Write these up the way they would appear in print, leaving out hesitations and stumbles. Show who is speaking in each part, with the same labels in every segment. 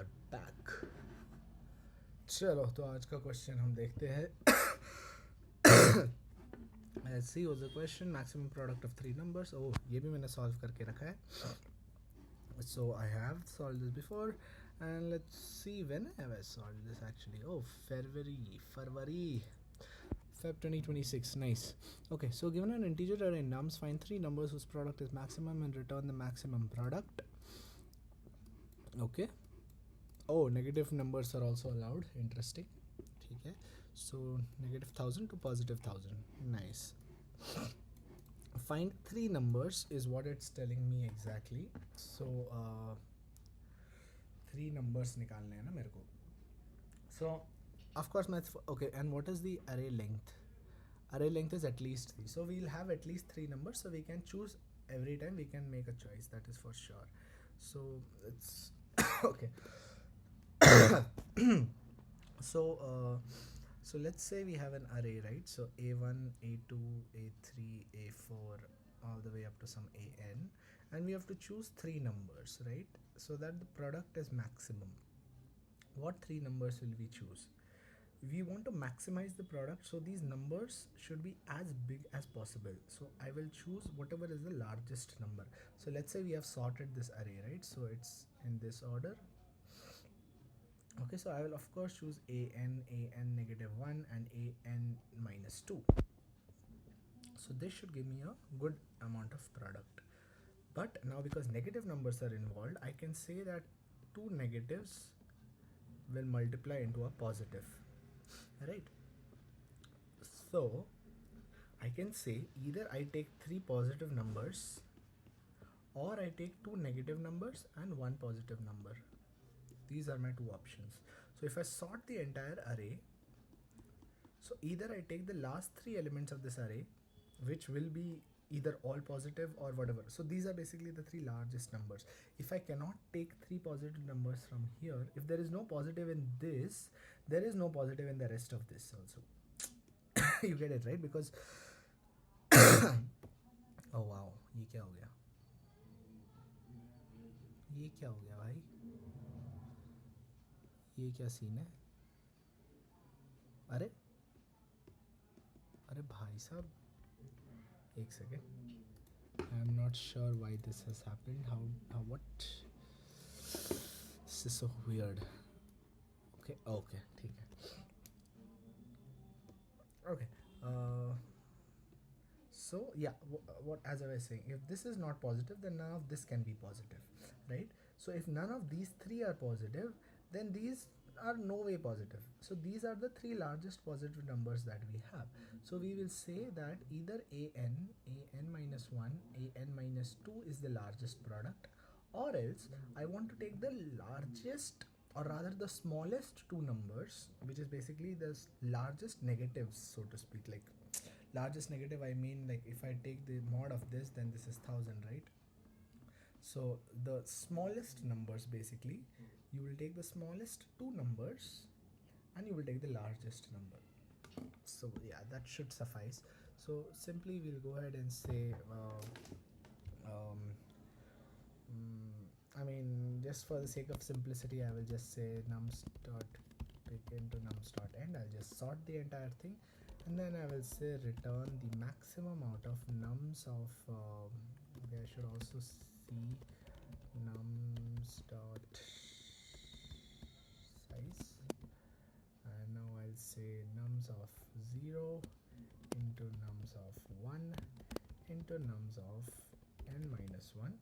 Speaker 1: are back. चलो तो आज का क्वेश्चन हम देखते हैं. Let's see what's the question. Maximum product of three numbers. Oh, ये भी मैंने solve करके रखा है. So I have solved this before, and let's see when have I solved this actually. Oh, February, Feb 2026. Nice. Okay, so given an integer array nums, find three numbers whose product is maximum and return the maximum product. Okay. Oh, negative numbers are also allowed. Interesting. Okay. So negative 1000 to positive 1000. Nice. Find three numbers is what it's telling me exactly. So three numbers निकालने हैं ना मेरे को. So of course math. Okay, and what is the array length? Array length is at least 3. So we'll have at least three numbers. So we can choose every time. We can make a choice. That is for sure. So it's okay. So let's say we have an array, right? So a1, a2, a3, a4, all the way up to some an, and we have to choose three numbers, right? So that the product is maximum. What three numbers will we choose? We want to maximize the product, so these numbers should be as big as possible. So I will choose whatever is the largest number. So let's say we have sorted this array, right? So it's in this order. Okay, so I will of course choose an negative 1 and an minus 2. So this should give me a good amount of product. But now because negative numbers are involved, I can say that two negatives will multiply into a positive, right? So I can say either I take three positive numbers or I take two negative numbers and one positive number. These are my two options. So if I sort the entire array, so either I take the last three elements of this array, which will be either all positive or whatever. So these are basically the three largest numbers. If I cannot take three positive numbers from here, if there is no positive in this, there is no positive in the rest of this also. You get it, right? Because oh wow, ये क्या हो गया? ये क्या हो गया भाई? ये क्या सीन है? अरे भाई साहब, एक second. I am not sure why this has happened. How what? This is so weird. Okay ठीक है. Okay. So yeah, what as I was saying, if this is not positive, then none of this can be positive, right? So if none of these three are positive, then these are no way positive. So these are the three largest positive numbers that we have. So we will say that either an minus 1, an minus 2 is the largest product, or else I want to take the largest, or rather the smallest two numbers, which is basically the largest negatives, so to speak. Like largest negative, I mean, like if I take the mod of this, then this is 1000, right? So the smallest numbers, basically you will take the smallest two numbers and you will take the largest number. So yeah, that should suffice. So simply we'll go ahead and say I mean, just for the sake of simplicity, I will just say nums dot begin to nums dot end. I'll just sort the entire thing, and then I will say return the maximum out of nums of I should also see nums dot size, and now I'll say nums of 0 into nums of 1 into nums of n minus 1.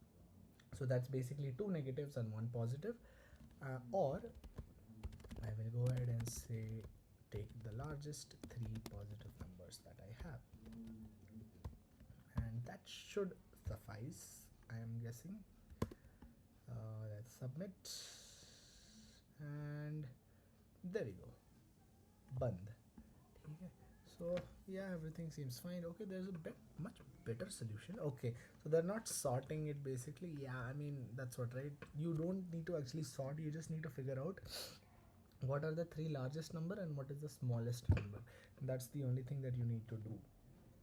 Speaker 1: So that's basically two negatives and one positive, or I will go ahead and say take the largest three positive numbers that I have, and that should suffice, I am guessing. Let's submit, and there we go. Band. Okay. So yeah, everything seems fine. Okay, there's a much better solution. Okay, so they're not sorting it basically. Yeah, I mean, that's what, right? You don't need to actually sort, you just need to figure out what are the three largest number and what is the smallest number. And that's the only thing that you need to do.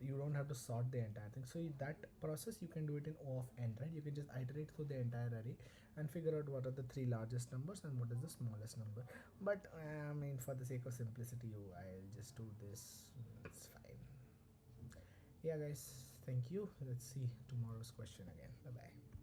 Speaker 1: you don't have to sort the entire thing. So that process you can do it in O of n, right? You can just iterate through the entire array and figure out what are the three largest numbers and what is the smallest number. But I mean, for the sake of simplicity, I'll just do this. It's fine. Yeah guys, thank you. Let's see tomorrow's question again. Bye bye.